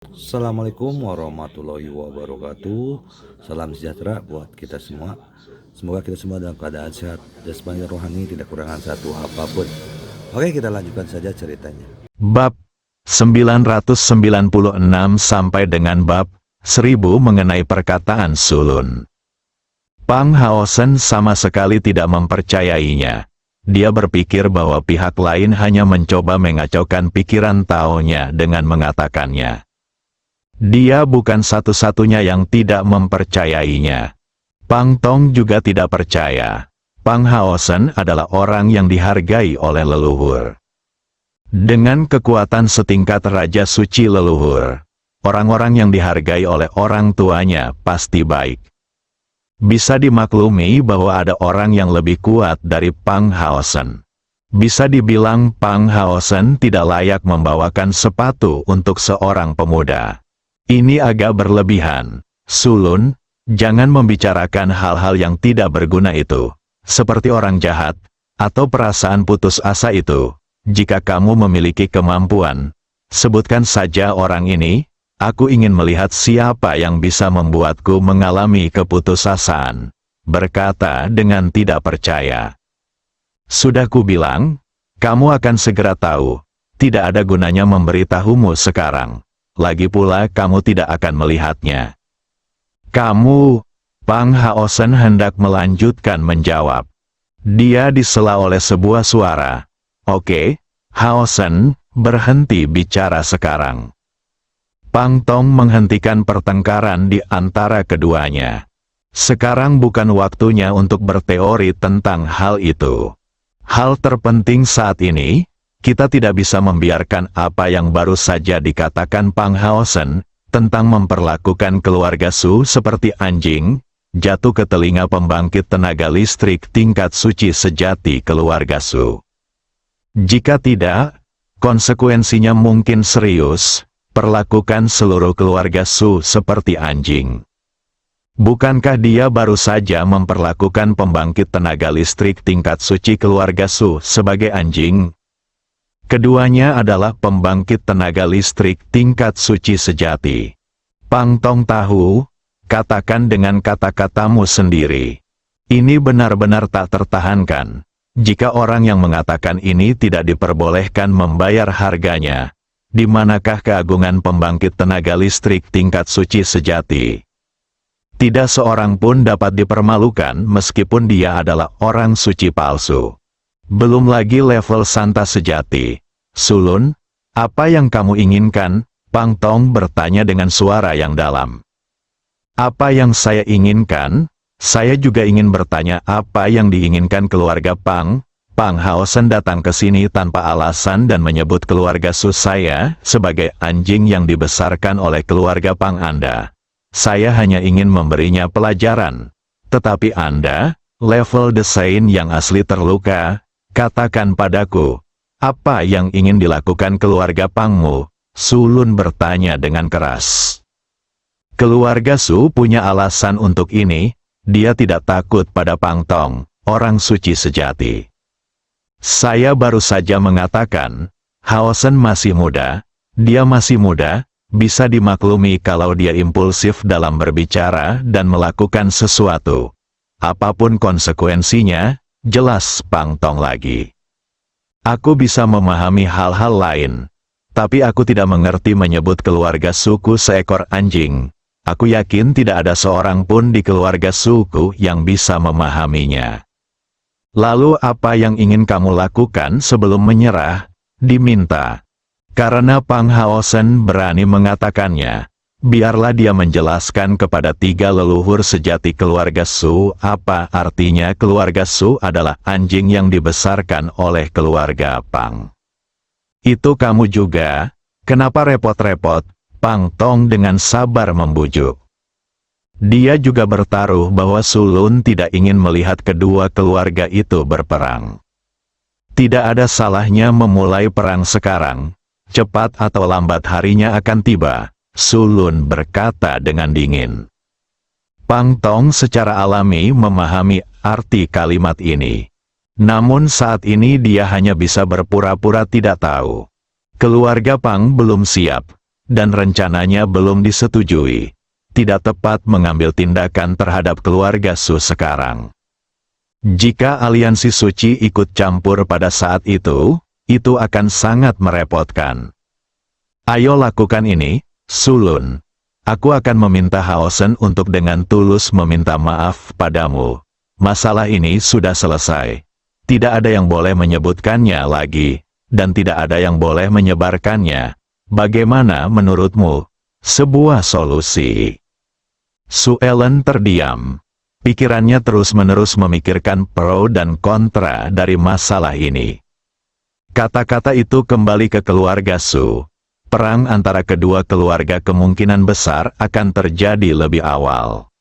Assalamualaikum warahmatullahi wabarakatuh. Salam sejahtera buat kita semua. Semoga kita semua dalam keadaan sehat, jasmani rohani, tidak kurangan satu apapun. Oke, kita lanjutkan saja ceritanya. Bab 996 sampai dengan bab 1000 mengenai perkataan sulun. Pang Haosen sama sekali tidak mempercayainya. Dia berpikir bahwa pihak lain hanya mencoba mengacaukan pikiran Taonya dengan mengatakannya. Dia bukan satu-satunya yang tidak mempercayainya. Pang Tong juga tidak percaya. Pang Haosen adalah orang yang dihargai oleh leluhur. Dengan kekuatan setingkat Raja Suci leluhur, orang-orang yang dihargai oleh orang tuanya pasti baik. Bisa dimaklumi bahwa ada orang yang lebih kuat dari Pang Haosen. Bisa dibilang Pang Haosen tidak layak membawakan sepatu untuk seorang pemuda. Ini agak berlebihan. Sulun, jangan membicarakan hal-hal yang tidak berguna itu, seperti orang jahat, atau perasaan putus asa itu. Jika kamu memiliki kemampuan, sebutkan saja orang ini. Aku ingin melihat siapa yang bisa membuatku mengalami keputusasaan, berkata dengan tidak percaya. Sudah kubilang, kamu akan segera tahu. Tidak ada gunanya memberitahumu sekarang. Lagi pula kamu tidak akan melihatnya. Kamu, Pang Haosen hendak melanjutkan menjawab. Dia disela oleh sebuah suara. Oke, Haosen, berhenti bicara sekarang. Pang Tong menghentikan pertengkaran di antara keduanya. Sekarang bukan waktunya untuk berteori tentang hal itu. Hal terpenting saat ini, kita tidak bisa membiarkan apa yang baru saja dikatakan Pang Haosen tentang memperlakukan keluarga Su seperti anjing, jatuh ke telinga pembangkit tenaga listrik tingkat suci sejati keluarga Su. Jika tidak, konsekuensinya mungkin serius. Perlakukan seluruh keluarga Su seperti anjing. Bukankah dia baru saja memperlakukan pembangkit tenaga listrik tingkat suci keluarga Su sebagai anjing? Keduanya adalah pembangkit tenaga listrik tingkat suci sejati. Pang Tong tahu, katakan dengan kata-katamu sendiri. Ini benar-benar tak tertahankan. Jika orang yang mengatakan ini tidak diperbolehkan membayar harganya, di manakah keagungan pembangkit tenaga listrik tingkat suci sejati? Tidak seorang pun dapat dipermalukan meskipun dia adalah orang suci palsu. Belum lagi level santa sejati. Sulun, apa yang kamu inginkan? Pang Tong bertanya dengan suara yang dalam. Apa yang saya inginkan? Saya juga ingin bertanya apa yang diinginkan keluarga Pang. Pang Haosen datang ke sini tanpa alasan dan menyebut keluarga Su saya sebagai anjing yang dibesarkan oleh keluarga Pang Anda. Saya hanya ingin memberinya pelajaran. Tetapi Anda, level desain yang asli terluka, katakan padaku, apa yang ingin dilakukan keluarga Pangmu? Sulun bertanya dengan keras. Keluarga Su punya alasan untuk ini, dia tidak takut pada Pang Tong, orang suci sejati. Saya baru saja mengatakan, Haosen masih muda, dia masih muda, bisa dimaklumi kalau dia impulsif dalam berbicara dan melakukan sesuatu. Apapun konsekuensinya, jelas Pang Tong lagi. Aku bisa memahami hal-hal lain, tapi aku tidak mengerti menyebut keluarga suku seekor anjing. Aku yakin tidak ada seorang pun di keluarga suku yang bisa memahaminya. Lalu apa yang ingin kamu lakukan sebelum menyerah? Diminta. Karena Pang Haosen berani mengatakannya, biarlah dia menjelaskan kepada tiga leluhur sejati keluarga Su apa artinya keluarga Su adalah anjing yang dibesarkan oleh keluarga Pang. Itu kamu juga, kenapa repot-repot? Pang Tong dengan sabar membujuk. Dia juga bertaruh bahwa Sulun tidak ingin melihat kedua keluarga itu berperang. Tidak ada salahnya memulai perang sekarang. Cepat atau lambat harinya akan tiba, Sulun berkata dengan dingin. Pang Tong secara alami memahami arti kalimat ini. Namun saat ini dia hanya bisa berpura-pura tidak tahu. Keluarga Pang belum siap. dan rencananya belum disetujui. Tidak tepat mengambil tindakan terhadap keluarga Su sekarang. Jika aliansi suci ikut campur pada saat itu akan sangat merepotkan. Ayo lakukan ini, Sulun. Aku akan meminta Haosen untuk dengan tulus meminta maaf padamu. Masalah ini sudah selesai. Tidak ada yang boleh menyebutkannya lagi, dan tidak ada yang boleh menyebarkannya. Bagaimana menurutmu? Sebuah solusi. Su Ellen terdiam. Pikirannya terus-menerus memikirkan pro dan kontra dari masalah ini. Kata-kata itu kembali ke keluarga Su. Perang antara kedua keluarga kemungkinan besar akan terjadi lebih awal.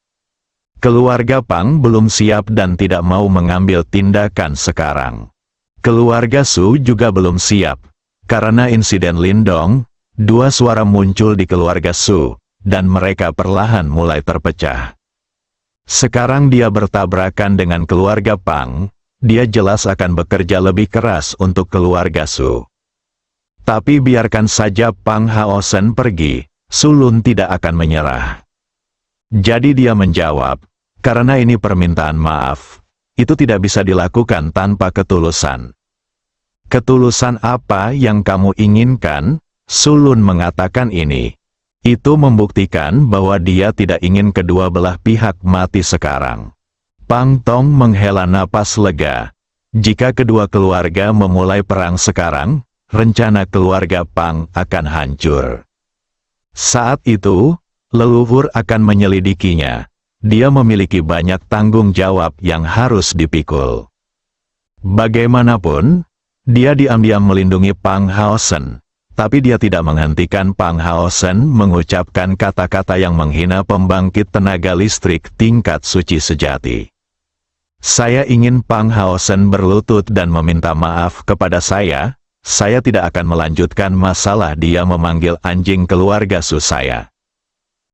Keluarga Pang belum siap dan tidak mau mengambil tindakan sekarang. Keluarga Su juga belum siap. Karena insiden Lindong, dua suara muncul di keluarga Su, dan mereka perlahan mulai terpecah. Sekarang dia bertabrakan dengan keluarga Pang, dia jelas akan bekerja lebih keras untuk keluarga Su. Tapi biarkan saja Pang Haosen pergi, Sulun tidak akan menyerah. Jadi dia menjawab, karena ini permintaan maaf, itu tidak bisa dilakukan tanpa ketulusan. Ketulusan apa yang kamu inginkan? Sulun mengatakan ini. Itu membuktikan bahwa dia tidak ingin kedua belah pihak mati sekarang. Pang Tong menghela napas lega. Jika kedua keluarga memulai perang sekarang, rencana keluarga Pang akan hancur. Saat itu, leluhur akan menyelidikinya. Dia memiliki banyak tanggung jawab yang harus dipikul. Bagaimanapun, dia diam-diam melindungi Pang Haosen. Tapi dia tidak menghentikan Pang Haosen mengucapkan kata-kata yang menghina pembangkit tenaga listrik tingkat suci sejati. Saya ingin Pang Haosen berlutut dan meminta maaf kepada saya tidak akan melanjutkan masalah dia memanggil anjing keluarga Su saya.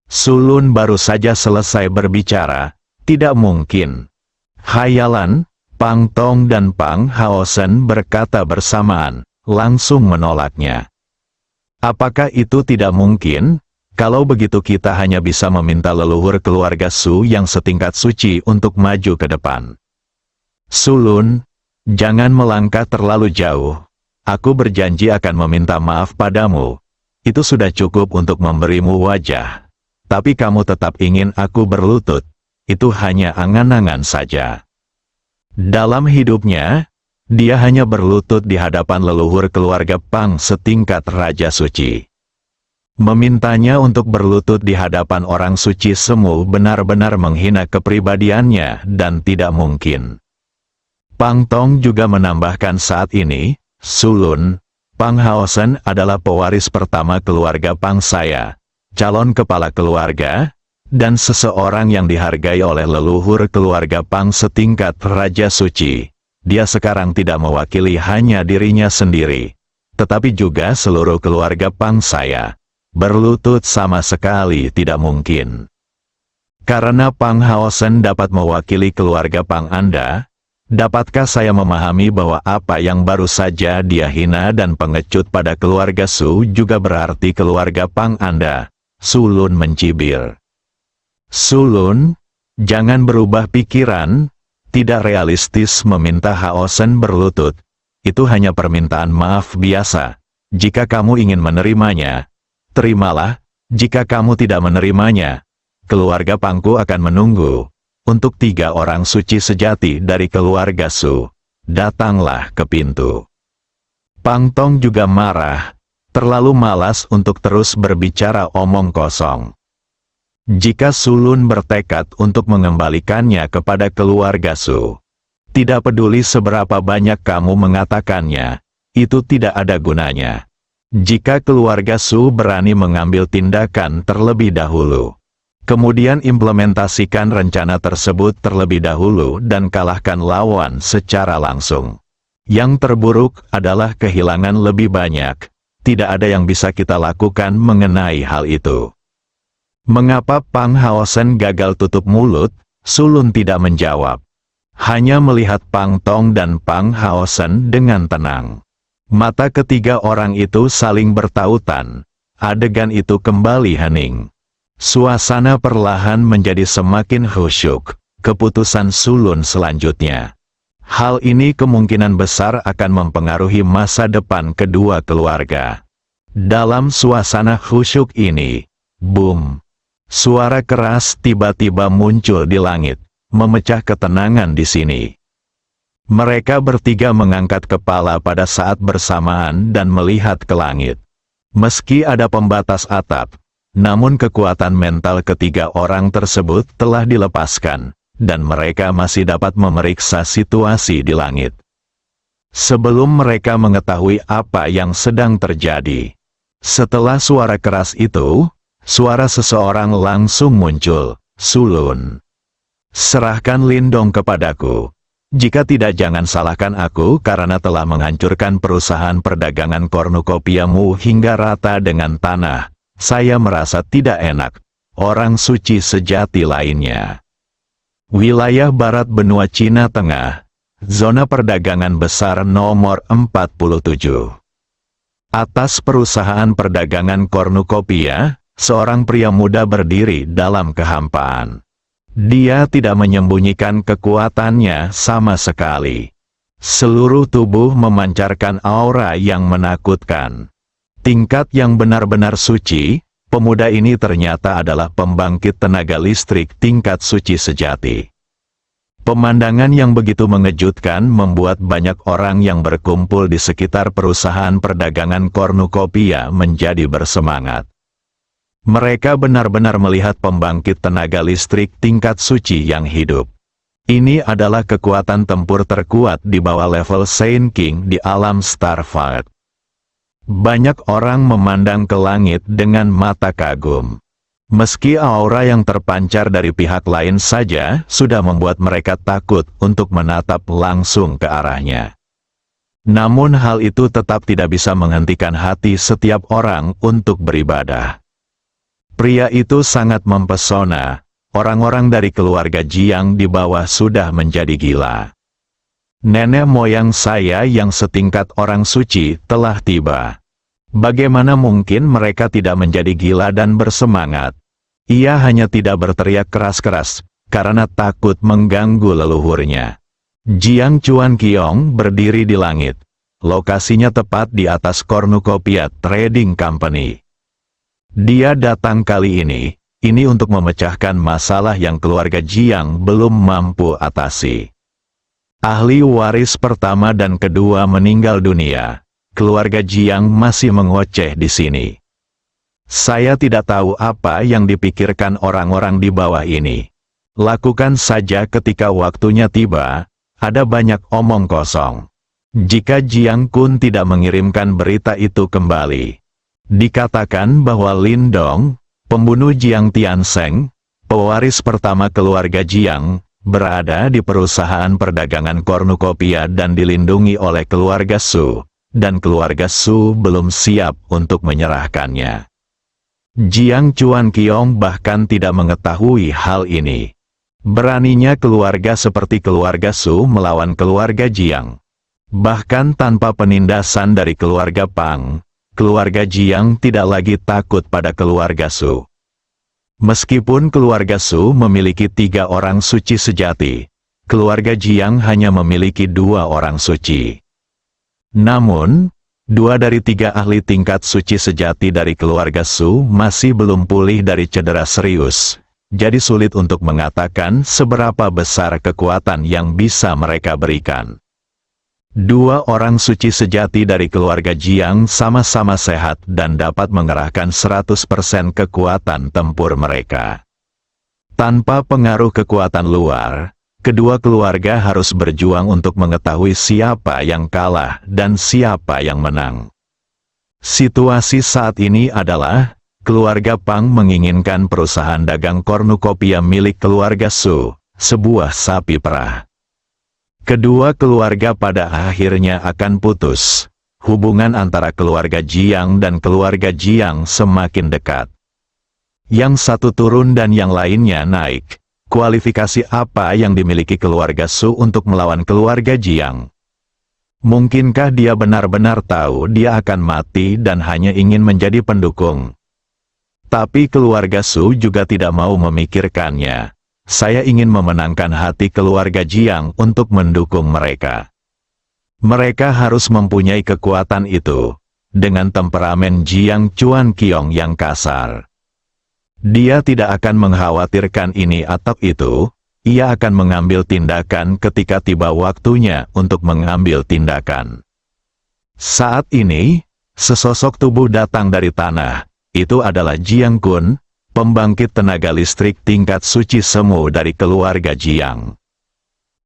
Sulun baru saja selesai berbicara, tidak mungkin. Hayalan, Pang Tong dan Pang Haosen berkata bersamaan, langsung menolaknya. Apakah itu tidak mungkin? Kalau begitu kita hanya bisa meminta leluhur keluarga Su yang setingkat suci untuk maju ke depan. Sulun, jangan melangkah terlalu jauh. Aku berjanji akan meminta maaf padamu. Itu sudah cukup untuk memberimu wajah. Tapi kamu tetap ingin aku berlutut. Itu hanya angan-angan saja. Dalam hidupnya, dia hanya berlutut di hadapan leluhur keluarga Pang setingkat Raja Suci. Memintanya untuk berlutut di hadapan orang suci semu benar-benar menghina kepribadiannya dan tidak mungkin. Pang Tong juga menambahkan saat ini, Sulun, Pang Haosen adalah pewaris pertama keluarga Pang saya, calon kepala keluarga, dan seseorang yang dihargai oleh leluhur keluarga Pang setingkat Raja Suci. Dia sekarang tidak mewakili hanya dirinya sendiri, tetapi juga seluruh keluarga Pang saya. Berlutut sama sekali tidak mungkin. Karena Pang Haosen dapat mewakili keluarga Pang Anda, dapatkah saya memahami bahwa apa yang baru saja dia hina dan pengecut pada keluarga Su juga berarti keluarga Pang Anda? Sulun mencibir. Sulun, jangan berubah pikiran. Tidak realistis meminta Haosen berlutut. Itu hanya permintaan maaf biasa. Jika kamu ingin menerimanya, terimalah. Jika kamu tidak menerimanya, keluarga Pangku akan menunggu. Untuk 3 orang suci sejati dari keluarga Su, datanglah ke pintu. Pang Tong juga marah, terlalu malas untuk terus berbicara omong kosong. Jika Sulun bertekad untuk mengembalikannya kepada keluarga Su, tidak peduli seberapa banyak kamu mengatakannya, itu tidak ada gunanya. Jika keluarga Su berani mengambil tindakan terlebih dahulu, kemudian implementasikan rencana tersebut terlebih dahulu dan kalahkan lawan secara langsung. Yang terburuk adalah kehilangan lebih banyak. Tidak ada yang bisa kita lakukan mengenai hal itu. Mengapa Pang Haosen gagal tutup mulut? Sulun tidak menjawab. Hanya melihat Pang Tong dan Pang Haosen dengan tenang. Mata ketiga orang itu saling bertautan. adegan itu kembali hening. Suasana perlahan menjadi semakin khusyuk. Keputusan Sulun selanjutnya. Hal ini kemungkinan besar akan mempengaruhi masa depan kedua keluarga. Dalam suasana khusyuk ini, boom! Suara keras tiba-tiba muncul di langit, memecah ketenangan di sini. Mereka bertiga mengangkat kepala pada saat bersamaan dan melihat ke langit. Meski ada pembatas atap, namun kekuatan mental ketiga orang tersebut telah dilepaskan, dan mereka masih dapat memeriksa situasi di langit. Sebelum mereka mengetahui apa yang sedang terjadi, setelah suara keras itu, suara seseorang langsung muncul, "Sulun, serahkan Lindong kepadaku. Jika tidak, jangan salahkan aku karena telah menghancurkan perusahaan perdagangan kornukopiamu hingga rata dengan tanah. Saya merasa tidak enak." Orang suci sejati lainnya. Wilayah Barat Benua Cina Tengah, zona perdagangan besar nomor 47. Atas perusahaan perdagangan kornukopia, seorang pria muda berdiri dalam kehampaan. Dia tidak menyembunyikan kekuatannya sama sekali. Seluruh tubuh memancarkan aura yang menakutkan. Tingkat yang benar-benar suci, pemuda ini ternyata adalah pembangkit tenaga listrik tingkat suci sejati. Pemandangan yang begitu mengejutkan membuat banyak orang yang berkumpul di sekitar perusahaan perdagangan kornukopia menjadi bersemangat. Mereka benar-benar melihat pembangkit tenaga listrik tingkat suci yang hidup. Ini adalah kekuatan tempur terkuat di bawah level Saint King di alam Starfall. Banyak orang memandang ke langit dengan mata kagum. Meski aura yang terpancar dari pihak lain saja sudah membuat mereka takut untuk menatap langsung ke arahnya. Namun hal itu tetap tidak bisa menghentikan hati setiap orang untuk beribadah. Pria itu sangat mempesona. Orang-orang dari keluarga Jiang di bawah sudah menjadi gila. Nenek moyang saya yang setingkat orang suci telah tiba. Bagaimana mungkin mereka tidak menjadi gila dan bersemangat? Ia hanya tidak berteriak keras-keras, karena takut mengganggu leluhurnya. Jiang Chuan Qiong berdiri di langit. Lokasinya tepat di atas Cornucopia Trading Company. Dia datang kali ini untuk memecahkan masalah yang keluarga Jiang belum mampu atasi. Ahli waris pertama dan kedua meninggal dunia. Keluarga Jiang masih mengoceh di sini. Saya tidak tahu apa yang dipikirkan orang-orang di bawah ini. Lakukan saja ketika waktunya tiba, ada banyak omong kosong. Jika Jiang Kun tidak mengirimkan berita itu kembali, dikatakan bahwa Lindong, pembunuh Jiang Tiansheng, pewaris pertama keluarga Jiang, berada di perusahaan perdagangan kornukopia dan dilindungi oleh keluarga Su, dan keluarga Su belum siap untuk menyerahkannya. Jiang Chuan Qiong bahkan tidak mengetahui hal ini. Beraninya keluarga seperti keluarga Su melawan keluarga Jiang. Bahkan tanpa penindasan dari keluarga Pang, keluarga Jiang tidak lagi takut pada keluarga Su. Meskipun keluarga Su memiliki 3 orang suci sejati, keluarga Jiang hanya memiliki 2 orang suci. Namun, 2 dari 3 ahli tingkat suci sejati dari keluarga Su masih belum pulih dari cedera serius, jadi sulit untuk mengatakan seberapa besar kekuatan yang bisa mereka berikan. 2 orang suci sejati dari keluarga Jiang sama-sama sehat dan dapat mengerahkan 100% kekuatan tempur mereka. Tanpa pengaruh kekuatan luar, kedua keluarga harus berjuang untuk mengetahui siapa yang kalah dan siapa yang menang. Situasi saat ini adalah, keluarga Pang menginginkan perusahaan dagang kornukopia milik keluarga Su, sebuah sapi perah. Kedua keluarga pada akhirnya akan putus. Hubungan antara keluarga Jiang dan keluarga Jiang semakin dekat. Yang satu turun dan yang lainnya naik. Kualifikasi apa yang dimiliki keluarga Su untuk melawan keluarga Jiang? Mungkinkah dia benar-benar tahu dia akan mati dan hanya ingin menjadi pendukung? Tapi keluarga Su juga tidak mau memikirkannya. Saya ingin memenangkan hati keluarga Jiang untuk mendukung mereka. Mereka harus mempunyai kekuatan itu, dengan temperamen Jiang Chuan Qiong yang kasar. Dia tidak akan mengkhawatirkan ini atau itu, ia akan mengambil tindakan ketika tiba waktunya untuk mengambil tindakan. Saat ini, sesosok tubuh datang dari tanah, itu adalah Jiang Kun, pembangkit tenaga listrik tingkat suci semu dari keluarga Jiang.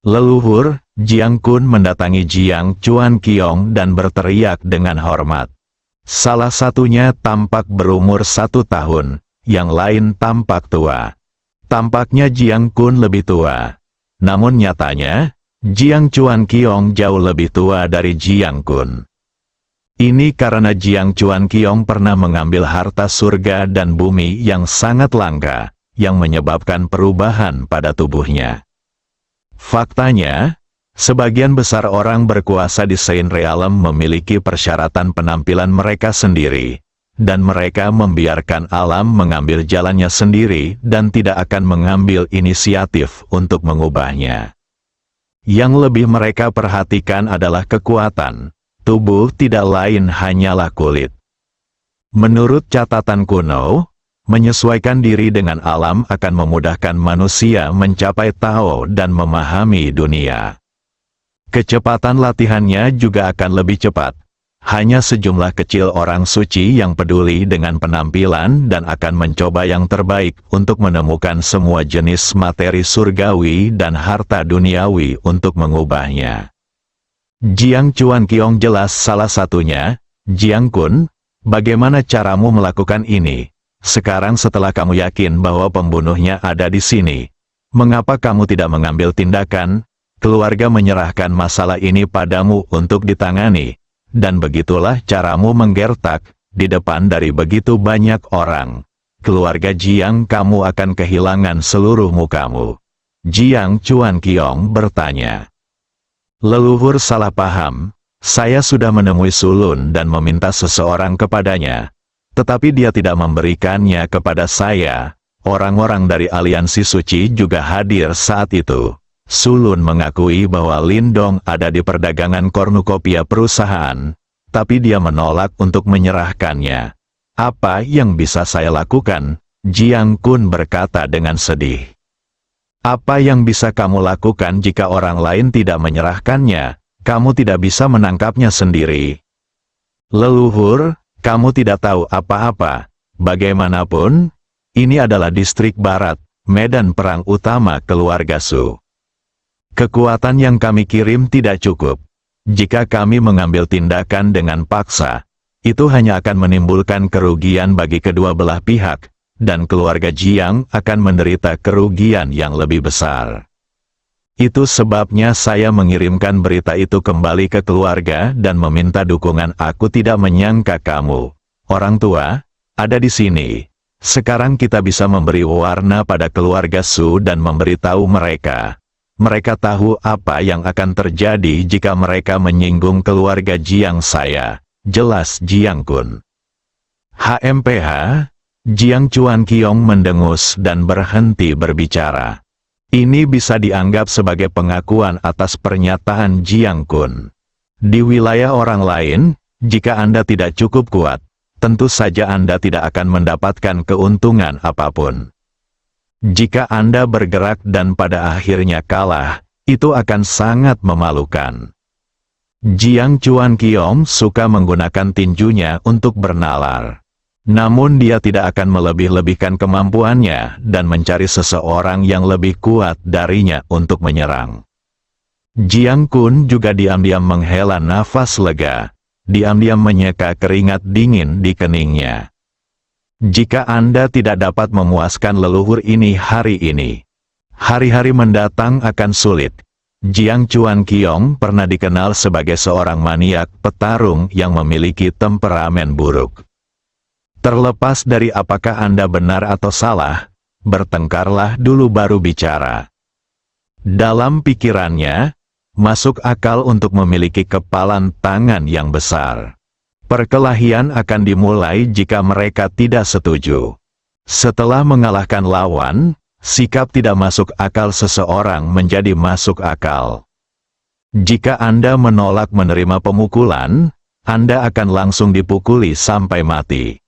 Leluhur, Jiang Kun mendatangi Jiang Chuan Qiong dan berteriak dengan hormat. Salah satunya tampak berumur 1 tahun, yang lain tampak tua. Tampaknya Jiang Kun lebih tua. Namun nyatanya, Jiang Chuan Qiong jauh lebih tua dari Jiang Kun. Ini karena Jiang Chuan Qiong pernah mengambil harta surga dan bumi yang sangat langka, yang menyebabkan perubahan pada tubuhnya. Faktanya, sebagian besar orang berkuasa di Saint Realm memiliki persyaratan penampilan mereka sendiri, dan mereka membiarkan alam mengambil jalannya sendiri dan tidak akan mengambil inisiatif untuk mengubahnya. Yang lebih mereka perhatikan adalah kekuatan. Tubuh tidak lain hanyalah kulit. Menurut catatan kuno, menyesuaikan diri dengan alam akan memudahkan manusia mencapai Tao dan memahami dunia. Kecepatan latihannya juga akan lebih cepat. Hanya sejumlah kecil orang suci yang peduli dengan penampilan dan akan mencoba yang terbaik untuk menemukan semua jenis materi surgawi dan harta duniawi untuk mengubahnya. Jiang Chuan Qiong jelas salah satunya. Jiang Kun, bagaimana caramu melakukan ini? Sekarang setelah kamu yakin bahwa pembunuhnya ada di sini, mengapa kamu tidak mengambil tindakan? Keluarga menyerahkan masalah ini padamu untuk ditangani. Dan begitulah caramu menggertak, di depan dari begitu banyak orang. Keluarga Jiang kamu akan kehilangan seluruh mukamu. Jiang Chuan Qiong bertanya. Leluhur salah paham, saya sudah menemui Sulun dan meminta seseorang kepadanya. Tetapi dia tidak memberikannya kepada saya. Orang-orang dari aliansi suci juga hadir saat itu. Sulun mengakui bahwa Lindong ada di perdagangan kornukopia perusahaan, tapi dia menolak untuk menyerahkannya. Apa yang bisa saya lakukan? Jiang Kun berkata dengan sedih. Apa yang bisa kamu lakukan jika orang lain tidak menyerahkannya? Kamu tidak bisa menangkapnya sendiri. Leluhur, kamu tidak tahu apa-apa. Bagaimanapun, ini adalah distrik barat, medan perang utama keluarga Su. Kekuatan yang kami kirim tidak cukup. Jika kami mengambil tindakan dengan paksa, itu hanya akan menimbulkan kerugian bagi kedua belah pihak, dan keluarga Jiang akan menderita kerugian yang lebih besar. Itu sebabnya saya mengirimkan berita itu kembali ke keluarga dan meminta dukungan. Aku tidak menyangka kamu, orang tua, ada di sini. Sekarang kita bisa memberi warna pada keluarga Su dan memberitahu mereka. Mereka tahu apa yang akan terjadi jika mereka menyinggung keluarga Jiang saya. Jelas Jiang Kun. HMPH, Jiang Chuan Qiong mendengus dan berhenti berbicara. Ini bisa dianggap sebagai pengakuan atas pernyataan Jiang Kun. Di wilayah orang lain, jika Anda tidak cukup kuat, tentu saja Anda tidak akan mendapatkan keuntungan apapun. Jika Anda bergerak dan pada akhirnya kalah, itu akan sangat memalukan. Jiang Chuan Qiong suka menggunakan tinjunya untuk bernalar. Namun dia tidak akan melebih-lebihkan kemampuannya dan mencari seseorang yang lebih kuat darinya untuk menyerang. Jiang Kun juga diam-diam menghela nafas lega, diam-diam menyeka keringat dingin di keningnya. Jika Anda tidak dapat memuaskan leluhur ini hari ini, hari-hari mendatang akan sulit. Jiang Chuan Qiong pernah dikenal sebagai seorang maniak petarung yang memiliki temperamen buruk. Terlepas dari apakah Anda benar atau salah, bertengkarlah dulu baru bicara. Dalam pikirannya, Masuk akal untuk memiliki kepalan tangan yang besar. Perkelahian akan dimulai jika mereka tidak setuju. Setelah mengalahkan lawan, sikap tidak masuk akal seseorang menjadi masuk akal. Jika Anda menolak menerima pemukulan, Anda akan langsung dipukuli sampai mati.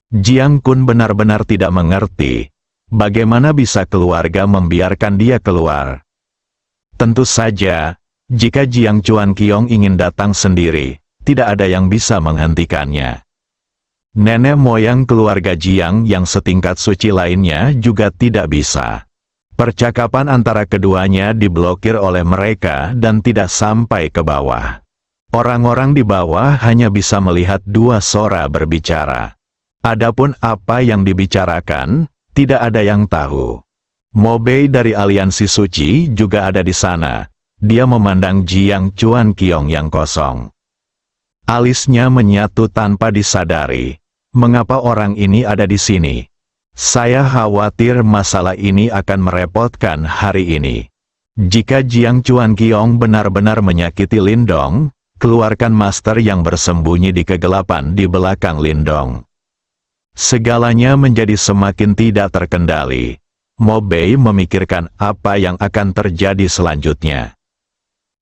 Jiang Kun benar-benar tidak mengerti, bagaimana bisa keluarga membiarkan dia keluar. Tentu saja, jika Jiang Chuanqiong ingin datang sendiri, tidak ada yang bisa menghentikannya. Nenek moyang keluarga Jiang yang setingkat suci lainnya juga tidak bisa. Percakapan antara keduanya diblokir oleh mereka dan tidak sampai ke bawah. Orang-orang di bawah hanya bisa melihat dua sora berbicara. Adapun apa yang dibicarakan, tidak ada yang tahu. Mo Bei dari aliansi suci juga ada di sana. Dia memandang Jiang Chuanqiong yang kosong. Alisnya menyatu tanpa disadari. Mengapa orang ini ada di sini? Saya khawatir masalah ini akan merepotkan hari ini. Jika Jiang Chuanqiong benar-benar menyakiti Lindong, keluarkan master yang bersembunyi di kegelapan di belakang Lindong. Segalanya menjadi semakin tidak terkendali. Mo Bei memikirkan apa yang akan terjadi selanjutnya.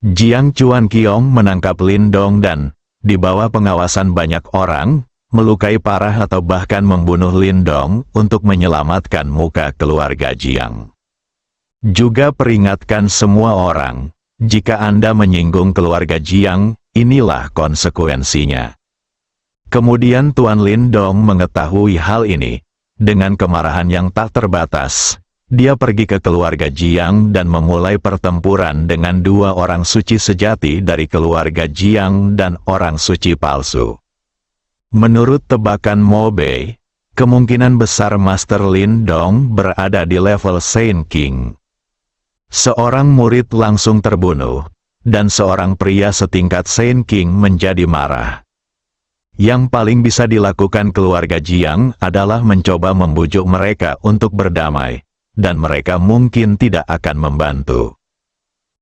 Jiang Chuanqiong menangkap Lindong dan, di bawah pengawasan banyak orang, melukai parah atau bahkan membunuh Lindong untuk menyelamatkan muka keluarga Jiang. Juga peringatkan semua orang, jika Anda menyinggung keluarga Jiang, inilah konsekuensinya. Kemudian Tuan Lindong mengetahui hal ini. Dengan kemarahan yang tak terbatas, dia pergi ke keluarga Jiang dan memulai pertempuran dengan dua orang suci sejati dari keluarga Jiang dan orang suci palsu. Menurut tebakan Mo Bei, kemungkinan besar Master Lindong berada di level Saint King. Seorang murid langsung terbunuh, dan seorang pria setingkat Saint King menjadi marah. Yang paling bisa dilakukan keluarga Jiang adalah mencoba membujuk mereka untuk berdamai, dan mereka mungkin tidak akan membantu.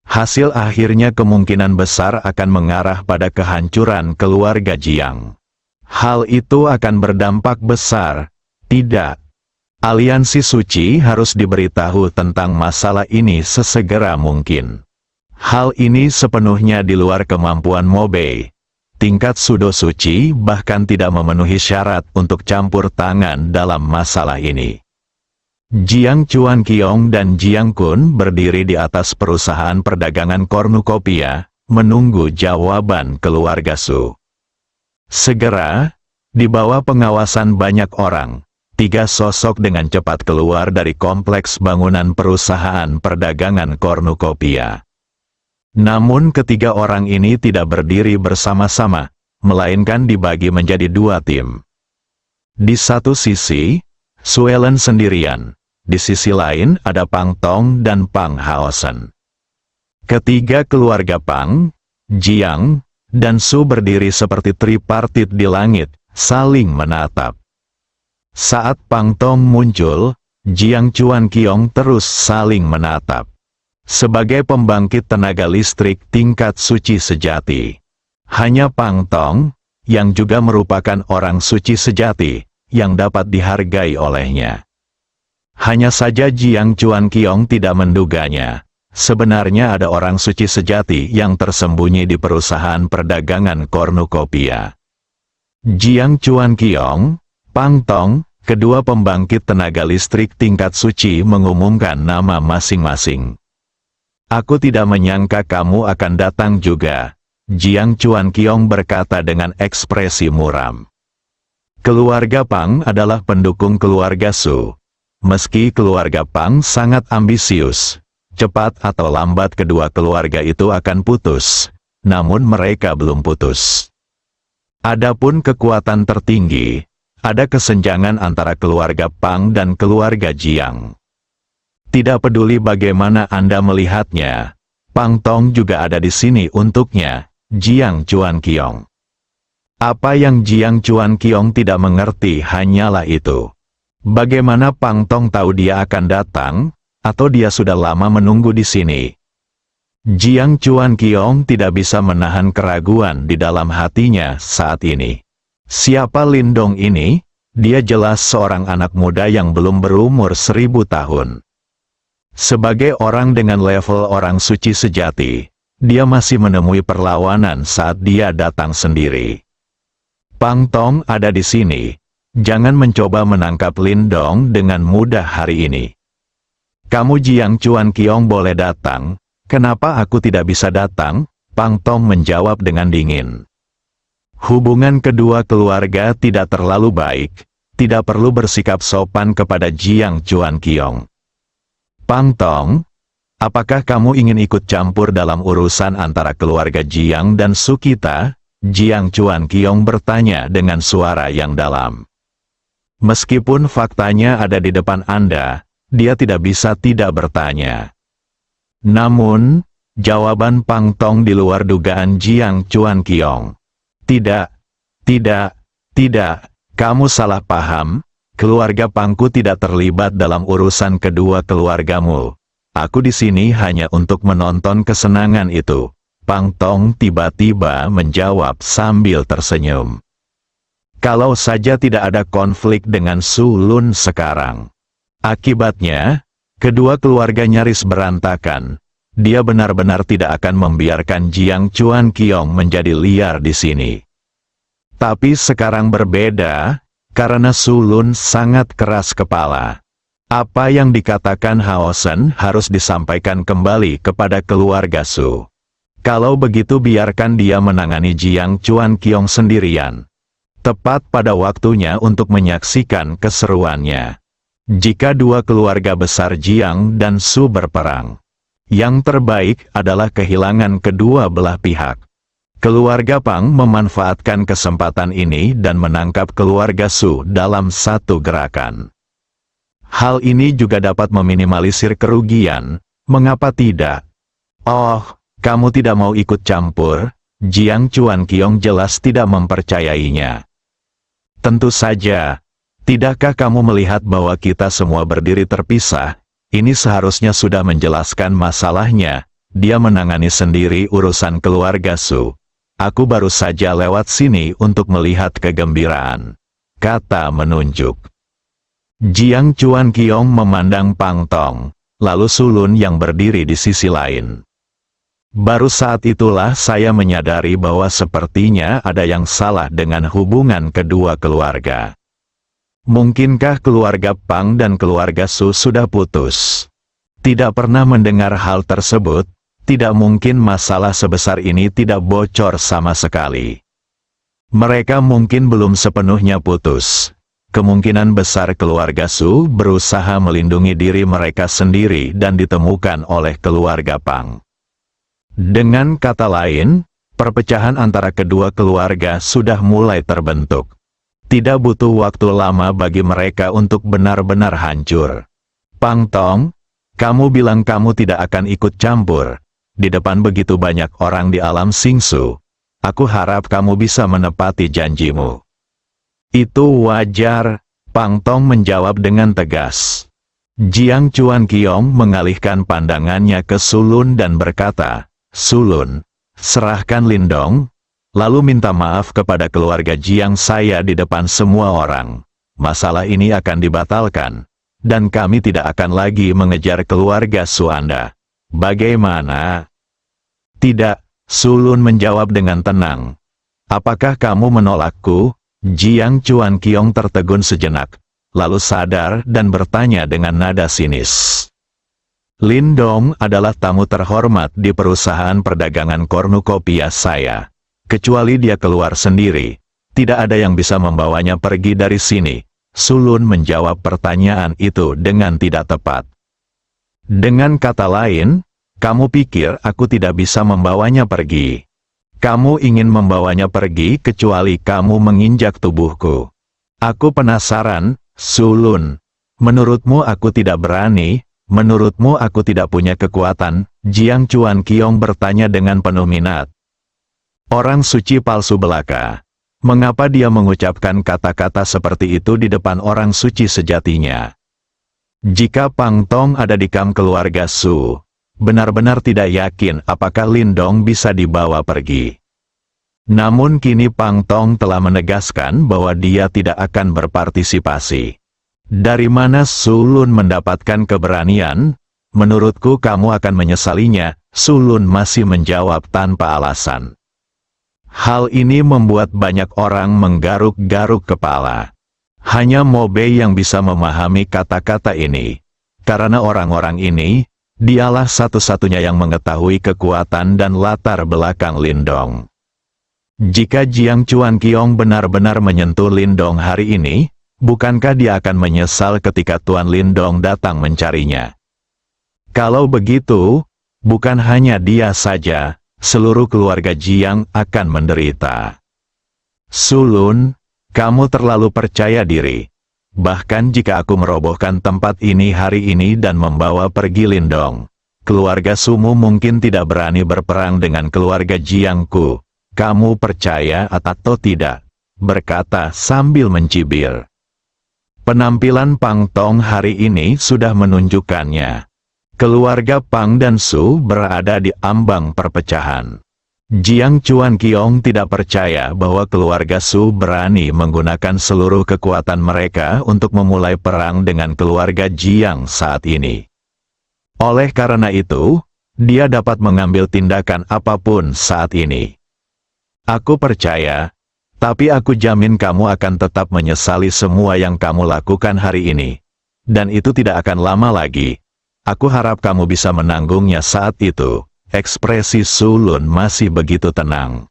Hasil akhirnya kemungkinan besar akan mengarah pada kehancuran keluarga Jiang. Hal itu akan berdampak besar. Tidak. Aliansi suci harus diberitahu tentang masalah ini sesegera mungkin. Hal ini sepenuhnya di luar kemampuan Mo Bei. Tingkat sudo suci bahkan tidak memenuhi syarat untuk campur tangan dalam masalah ini. Jiang Chuanqiong dan Jiang Kun berdiri di atas perusahaan perdagangan kornukopia, menunggu jawaban keluarga Su. Segera, di bawah pengawasan banyak orang, tiga sosok dengan cepat keluar dari kompleks bangunan perusahaan perdagangan kornukopia. Namun ketiga orang ini tidak berdiri bersama-sama, melainkan dibagi menjadi dua tim. Di satu sisi, Suelen sendirian, di sisi lain ada Pang Tong dan Pang Haosen. Ketiga keluarga Pang, Jiang, dan Su berdiri seperti tripartit di langit, saling menatap. Saat Pang Tong muncul, Jiang Chuanqiong terus saling menatap. Sebagai pembangkit tenaga listrik tingkat suci sejati, hanya Pang Tong, yang juga merupakan orang suci sejati, yang dapat dihargai olehnya. Hanya saja Jiang Chuanqiong tidak menduganya. Sebenarnya ada orang suci sejati yang tersembunyi di perusahaan perdagangan kornukopia. Jiang Chuanqiong, Pang Tong, kedua pembangkit tenaga listrik tingkat suci mengumumkan nama masing-masing. Aku tidak menyangka kamu akan datang juga, Jiang Chuanqiong berkata dengan ekspresi muram. Keluarga Pang adalah pendukung keluarga Su. Meski keluarga Pang sangat ambisius, cepat atau lambat kedua keluarga itu akan putus, namun mereka belum putus. Adapun kekuatan tertinggi, ada kesenjangan antara keluarga Pang dan keluarga Jiang. Tidak peduli bagaimana Anda melihatnya, Pang Tong juga ada di sini untuknya, Jiang Chuanqiong. Apa yang Jiang Chuanqiong tidak mengerti hanyalah itu. Bagaimana Pang Tong tahu dia akan datang, atau dia sudah lama menunggu di sini? Jiang Chuan Qiong tidak bisa menahan keraguan di dalam hatinya saat ini. Siapa Lindong ini? Dia jelas seorang anak muda yang belum berumur 1000 tahun. Sebagai orang dengan level orang suci sejati, dia masih menemui perlawanan saat dia datang sendiri. Pang Tong ada di sini. Jangan mencoba menangkap Lindong dengan mudah hari ini. Kamu Jiang Chuan Qiong boleh datang. Kenapa aku tidak bisa datang? Pang Tong menjawab dengan dingin. Hubungan kedua keluarga tidak terlalu baik, tidak perlu bersikap sopan kepada Jiang Chuan Qiong. Pang Tong, apakah kamu ingin ikut campur dalam urusan antara keluarga Jiang dan Su kita? Jiang Chuan Qiong bertanya dengan suara yang dalam. Meskipun faktanya ada di depan Anda, dia tidak bisa tidak bertanya. Namun, jawaban Pang Tong di luar dugaan Jiang Chuan Qiong. Tidak, kamu salah paham, keluarga Pangku tidak terlibat dalam urusan kedua keluargamu. Aku di sini hanya untuk menonton kesenangan itu. Pang Tong tiba-tiba menjawab sambil tersenyum. Kalau saja tidak ada konflik dengan Su Lun sekarang. Akibatnya, kedua keluarga nyaris berantakan. Dia benar-benar tidak akan membiarkan Jiang Chuan Qiong menjadi liar di sini. Tapi sekarang berbeda, karena Su Lun sangat keras kepala. Apa yang dikatakan Hao Shen harus disampaikan kembali kepada keluarga Su. Kalau begitu biarkan dia menangani Jiang Chuan Qiong sendirian. Tepat pada waktunya untuk menyaksikan keseruannya. Jika dua keluarga besar Jiang dan Su berperang, yang terbaik adalah kehilangan kedua belah pihak. Keluarga Pang memanfaatkan kesempatan ini dan menangkap keluarga Su dalam satu gerakan. Hal ini juga dapat meminimalisir kerugian. Mengapa tidak? Oh, kamu tidak mau ikut campur? Jiang Chuan Qiong jelas tidak mempercayainya. Tentu saja. Tidakkah kamu melihat bahwa kita semua berdiri terpisah? Ini seharusnya sudah menjelaskan masalahnya. Dia menangani sendiri urusan keluarga Su. Aku baru saja lewat sini untuk melihat kegembiraan. Kata menunjuk. Jiang Chuan Qiong memandang Pang Tong, lalu Su Lun yang berdiri di sisi lain. Baru saat itulah saya menyadari bahwa sepertinya ada yang salah dengan hubungan kedua keluarga. Mungkinkah keluarga Pang dan keluarga Su sudah putus? Tidak pernah mendengar hal tersebut, tidak mungkin masalah sebesar ini tidak bocor sama sekali. Mereka mungkin belum sepenuhnya putus. Kemungkinan besar keluarga Su berusaha melindungi diri mereka sendiri dan ditemukan oleh keluarga Pang. Dengan kata lain, perpecahan antara kedua keluarga sudah mulai terbentuk. Tidak butuh waktu lama bagi mereka untuk benar-benar hancur. Pang Tong, kamu bilang kamu tidak akan ikut campur. Di depan begitu banyak orang di alam Xingsu. Aku harap kamu bisa menepati janjimu. Itu wajar, Pang Tong menjawab dengan tegas. Jiang Chuan Qiong mengalihkan pandangannya ke Su Lun dan berkata, Su Lun, serahkan Lindong. Lalu minta maaf kepada keluarga Jiang saya di depan semua orang. Masalah ini akan dibatalkan. Dan kami tidak akan lagi mengejar keluarga Su Anda. Bagaimana? Tidak, Su Lun menjawab dengan tenang. Apakah kamu menolakku? Jiang Chuan Qiong tertegun sejenak. Lalu sadar dan bertanya dengan nada sinis. Lindong adalah tamu terhormat di perusahaan perdagangan kornukopiah saya. Kecuali dia keluar sendiri, tidak ada yang bisa membawanya pergi dari sini. Su Lun menjawab pertanyaan itu dengan tidak tepat. Dengan kata lain, kamu pikir aku tidak bisa membawanya pergi? Kamu ingin membawanya pergi kecuali kamu menginjak tubuhku. Aku penasaran, Su Lun. Menurutmu aku tidak berani? Menurutmu aku tidak punya kekuatan? Jiang Chuan Qiong bertanya dengan penuh minat. Orang suci palsu belaka. Mengapa dia mengucapkan kata-kata seperti itu di depan orang suci sejatinya? Jika Pang Tong ada di kamp keluarga Su, benar-benar tidak yakin apakah Lindong bisa dibawa pergi. Namun kini Pang Tong telah menegaskan bahwa dia tidak akan berpartisipasi. Dari mana Sulun mendapatkan keberanian? Menurutku kamu akan menyesalinya, Sulun masih menjawab tanpa alasan. Hal ini membuat banyak orang menggaruk-garuk kepala. Hanya Mobe yang bisa memahami kata-kata ini. Karena orang-orang ini, dialah satu-satunya yang mengetahui kekuatan dan latar belakang Lindong. Jika Jiang Chuan Qiong benar-benar menyentuh Lindong hari ini, bukankah dia akan menyesal ketika Tuan Lindong datang mencarinya? Kalau begitu, bukan hanya dia saja, seluruh keluarga Jiang akan menderita. Sulun, kamu terlalu percaya diri. Bahkan jika aku merobohkan tempat ini hari ini dan membawa pergi Lindong, keluarga Sumu mungkin tidak berani berperang dengan keluarga Jiangku. Kamu percaya atau tidak? Berkata sambil mencibir. Penampilan Pang Tong hari ini sudah menunjukkannya. Keluarga Pang dan Su berada di ambang perpecahan. Jiang Chuan Qiong tidak percaya bahwa keluarga Su berani menggunakan seluruh kekuatan mereka untuk memulai perang dengan keluarga Jiang saat ini. Oleh karena itu, dia dapat mengambil tindakan apapun saat ini. Aku percaya, tapi aku jamin kamu akan tetap menyesali semua yang kamu lakukan hari ini. Dan itu tidak akan lama lagi. Aku harap kamu bisa menanggungnya saat itu. Ekspresi Sulun masih begitu tenang.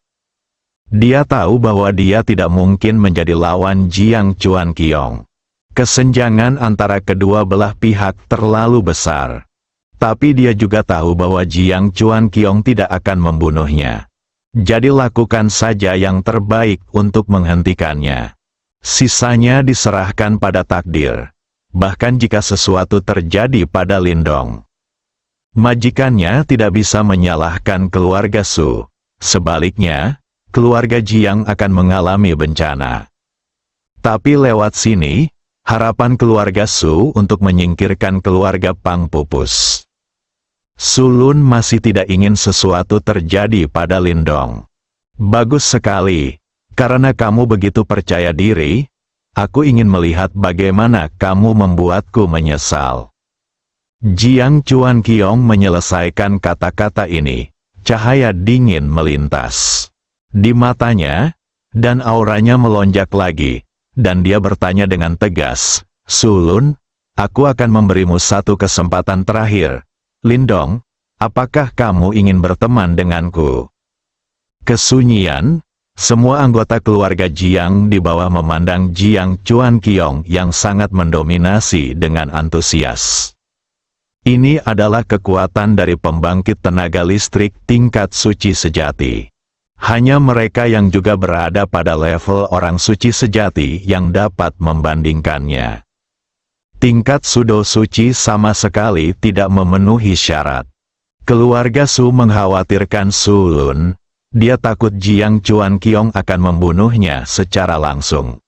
Dia tahu bahwa dia tidak mungkin menjadi lawan Jiang Chuan Qiong. Kesenjangan antara kedua belah pihak terlalu besar. Tapi dia juga tahu bahwa Jiang Chuan Qiong tidak akan membunuhnya. Jadi lakukan saja yang terbaik untuk menghentikannya. Sisanya diserahkan pada takdir. Bahkan jika sesuatu terjadi pada Lindong, majikannya tidak bisa menyalahkan keluarga Su. Sebaliknya, keluarga Jiang akan mengalami bencana. Tapi lewat sini, harapan keluarga Su untuk menyingkirkan keluarga Pang pupus. Sulun masih tidak ingin sesuatu terjadi pada Lindong. Bagus sekali, karena kamu begitu percaya diri, aku ingin melihat bagaimana kamu membuatku menyesal. Jiang Chuan Qiong menyelesaikan kata-kata ini. Cahaya dingin melintas di matanya, dan auranya melonjak lagi, dan dia bertanya dengan tegas, Sulun, aku akan memberimu satu kesempatan terakhir. Lindong, apakah kamu ingin berteman denganku? Kesunyian, semua anggota keluarga Jiang di bawah memandang Jiang Chuan Qiong yang sangat mendominasi dengan antusias. Ini adalah kekuatan dari pembangkit tenaga listrik tingkat suci sejati. Hanya mereka yang juga berada pada level orang suci sejati yang dapat membandingkannya. Tingkat Sudo suci sama sekali tidak memenuhi syarat. Keluarga Su mengkhawatirkan Sulun. Dia takut Jiang Chuan Qiong akan membunuhnya secara langsung.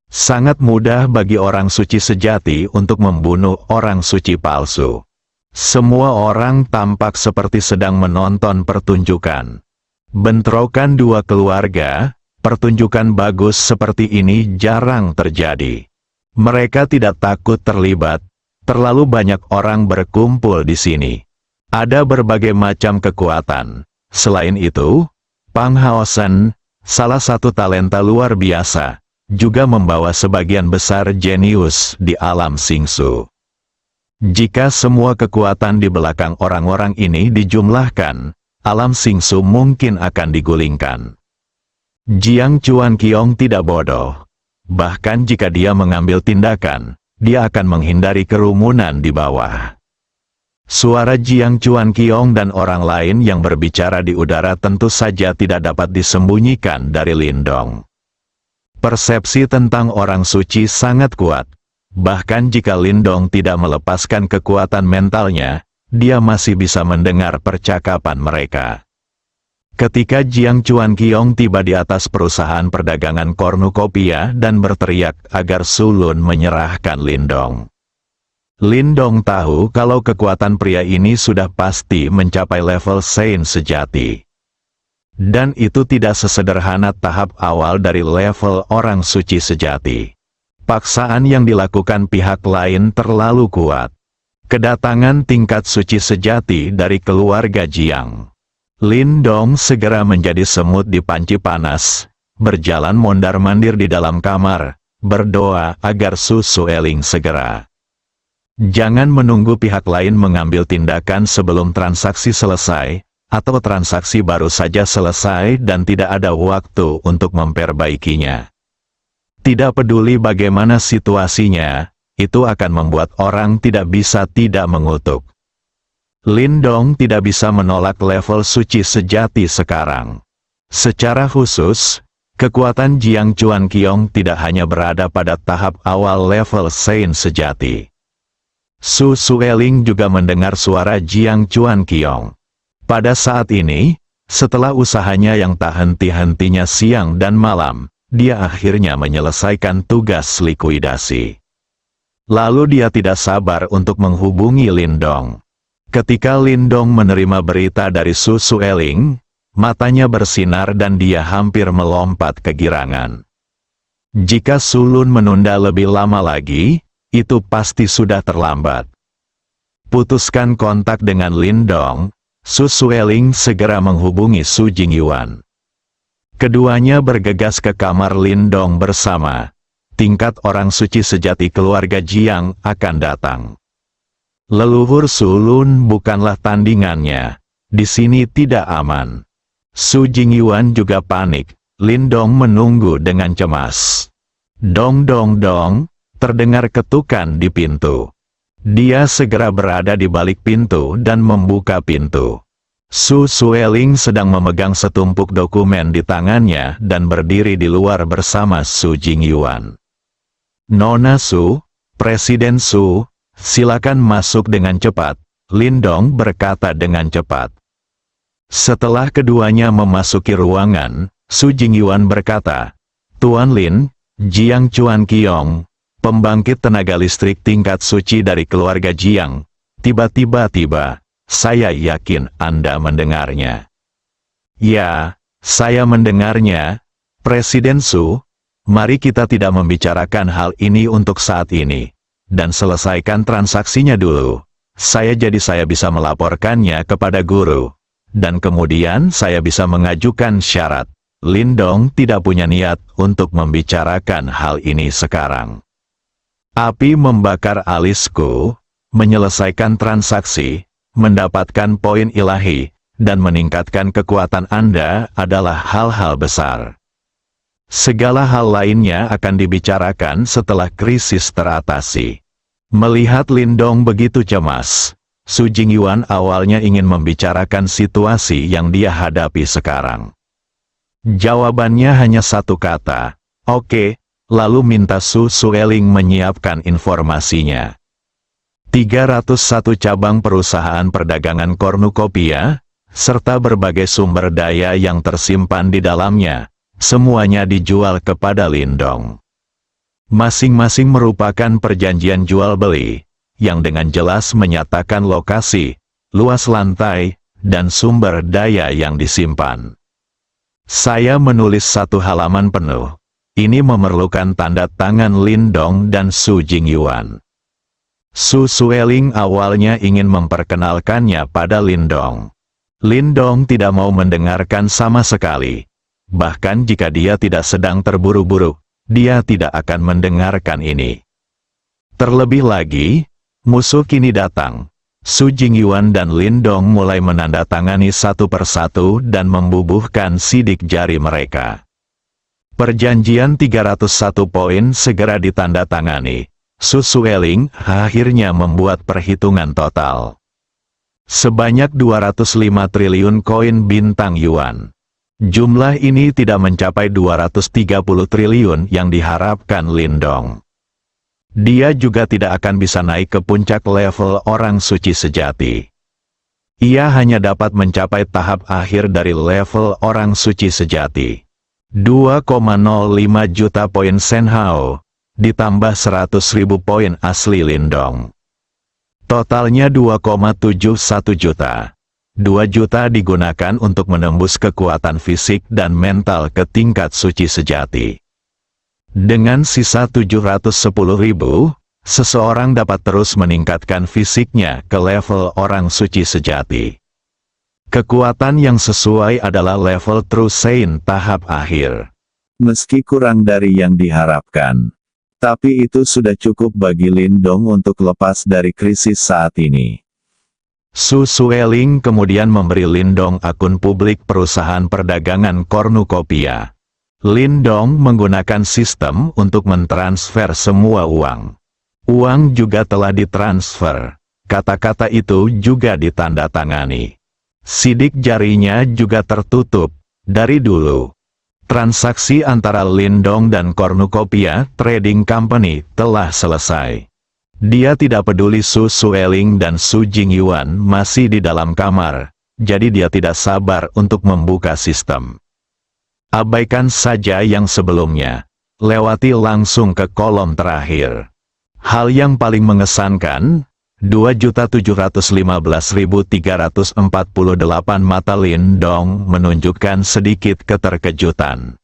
Sangat mudah bagi orang suci sejati untuk membunuh orang suci palsu. Semua orang tampak seperti sedang menonton pertunjukan. Bentrokan dua keluarga, pertunjukan bagus seperti ini jarang terjadi. Mereka tidak takut terlibat. Terlalu banyak orang berkumpul di sini. Ada berbagai macam kekuatan. Selain itu, Pang Haosen, salah satu talenta luar biasa, juga membawa sebagian besar jenius di alam Xingsu. Jika semua kekuatan di belakang orang-orang ini dijumlahkan, alam Xingsu mungkin akan digulingkan. Jiang Chuan Qiong tidak bodoh. Bahkan jika dia mengambil tindakan, dia akan menghindari kerumunan di bawah. Suara Jiang Chuan Qiong dan orang lain yang berbicara di udara tentu saja tidak dapat disembunyikan dari Lindong. Persepsi tentang orang suci sangat kuat. Bahkan jika Lindong tidak melepaskan kekuatan mentalnya, dia masih bisa mendengar percakapan mereka. Ketika Jiang Chuan Qiong tiba di atas perusahaan perdagangan kornukopia dan berteriak agar Sulun menyerahkan Lindong, Lindong tahu kalau kekuatan pria ini sudah pasti mencapai level Saint sejati. Dan itu tidak sesederhana tahap awal dari level orang suci sejati. Paksaan yang dilakukan pihak lain terlalu kuat. Kedatangan tingkat suci sejati dari keluarga Jiang. Lindong segera menjadi semut di panci panas, berjalan mondar-mandir di dalam kamar, berdoa agar Su Sueling segera. Jangan menunggu pihak lain mengambil tindakan sebelum transaksi selesai, atau transaksi baru saja selesai dan tidak ada waktu untuk memperbaikinya. Tidak peduli bagaimana situasinya, itu akan membuat orang tidak bisa tidak mengutuk. Lindong tidak bisa menolak level suci sejati sekarang. Secara khusus, kekuatan Jiang Chuan Qiong tidak hanya berada pada tahap awal level Saint sejati. Su Sueling juga mendengar suara Jiang Chuan Qiong. Pada saat ini, setelah usahanya yang tak henti-hentinya siang dan malam, dia akhirnya menyelesaikan tugas likuidasi. Lalu dia tidak sabar untuk menghubungi Lindong. Ketika Lindong menerima berita dari Su Sueling, matanya bersinar dan dia hampir melompat kegirangan. Jika Sulun menunda lebih lama lagi, itu pasti sudah terlambat. Putuskan kontak dengan Lindong, Su Sueling segera menghubungi Su Jingyuan. Keduanya bergegas ke kamar Lindong bersama. Tingkat orang suci sejati keluarga Jiang akan datang. Leluhur Sulun bukanlah tandingannya. Di sini tidak aman. Su Jingyuan juga panik. Lindong menunggu dengan cemas. Dong dong dong. Terdengar ketukan di pintu. Dia segera berada di balik pintu dan membuka pintu. Su Sueling sedang memegang setumpuk dokumen di tangannya dan berdiri di luar bersama Su Jingyuan. Nona Su, Presiden Su, silakan masuk dengan cepat, Lindong berkata dengan cepat. Setelah keduanya memasuki ruangan, Su Jingyuan berkata, Tuan Lin, Jiang Chuan Qiong, pembangkit tenaga listrik tingkat suci dari keluarga Jiang, tiba-tiba, saya yakin Anda mendengarnya. Ya, saya mendengarnya, Presiden Su. Mari kita tidak membicarakan hal ini untuk saat ini, dan selesaikan transaksinya dulu. Saya bisa melaporkannya kepada guru, dan kemudian saya bisa mengajukan syarat. Lindong tidak punya niat untuk membicarakan hal ini sekarang. Api membakar alisku, menyelesaikan transaksi, mendapatkan poin ilahi, dan meningkatkan kekuatan Anda adalah hal-hal besar. Segala hal lainnya akan dibicarakan setelah krisis teratasi. Melihat Lindong begitu cemas, Su Jingyuan awalnya ingin membicarakan situasi yang dia hadapi sekarang. Jawabannya hanya satu kata, oke. Lalu minta Su Sueling menyiapkan informasinya. 301 cabang perusahaan perdagangan kornukopia, serta berbagai sumber daya yang tersimpan di dalamnya, semuanya dijual kepada Lindong. Masing-masing merupakan perjanjian jual-beli, yang dengan jelas menyatakan lokasi, luas lantai, dan sumber daya yang disimpan. Saya menulis satu halaman penuh. Ini memerlukan tanda tangan Lindong dan Su Jingyuan. Su Sueling awalnya ingin memperkenalkannya pada Lindong. Lindong tidak mau mendengarkan sama sekali. Bahkan jika dia tidak sedang terburu-buru, dia tidak akan mendengarkan ini. Terlebih lagi, musuh kini datang. Su Jingyuan dan Lindong mulai menandatangani satu persatu dan membubuhkan sidik jari mereka. Perjanjian 301 poin segera ditandatangani. Su Sueling akhirnya membuat perhitungan total. Sebanyak 205 triliun koin bintang yuan. Jumlah ini tidak mencapai 230 triliun yang diharapkan Lindong. Dia juga tidak akan bisa naik ke puncak level orang suci sejati. Ia hanya dapat mencapai tahap akhir dari level orang suci sejati. 2,05 juta poin Senhao, ditambah 100.000 poin asli Lindong. Totalnya 2,71 juta. 2 juta digunakan untuk menembus kekuatan fisik dan mental ke tingkat suci sejati. Dengan sisa 710.000, seseorang dapat terus meningkatkan fisiknya ke level orang suci sejati. Kekuatan yang sesuai adalah level True Saint tahap akhir. Meski kurang dari yang diharapkan, tapi itu sudah cukup bagi Lindong untuk lepas dari krisis saat ini. Su Sueling kemudian memberi Lindong akun publik perusahaan perdagangan kornukopiah. Lindong menggunakan sistem untuk mentransfer semua uang. Uang juga telah ditransfer. Kata-kata itu juga ditandatangani. Sidik jarinya juga tertutup. Dari dulu, transaksi antara Lindong dan Cornucopia Trading Company telah selesai. Dia tidak peduli Su Sueling dan Su Jingyuan masih di dalam kamar, jadi dia tidak sabar untuk membuka sistem. Abaikan saja yang sebelumnya, lewati langsung ke kolom terakhir. Hal yang paling mengesankan, 2.715.348 mata Lindong menunjukkan sedikit keterkejutan.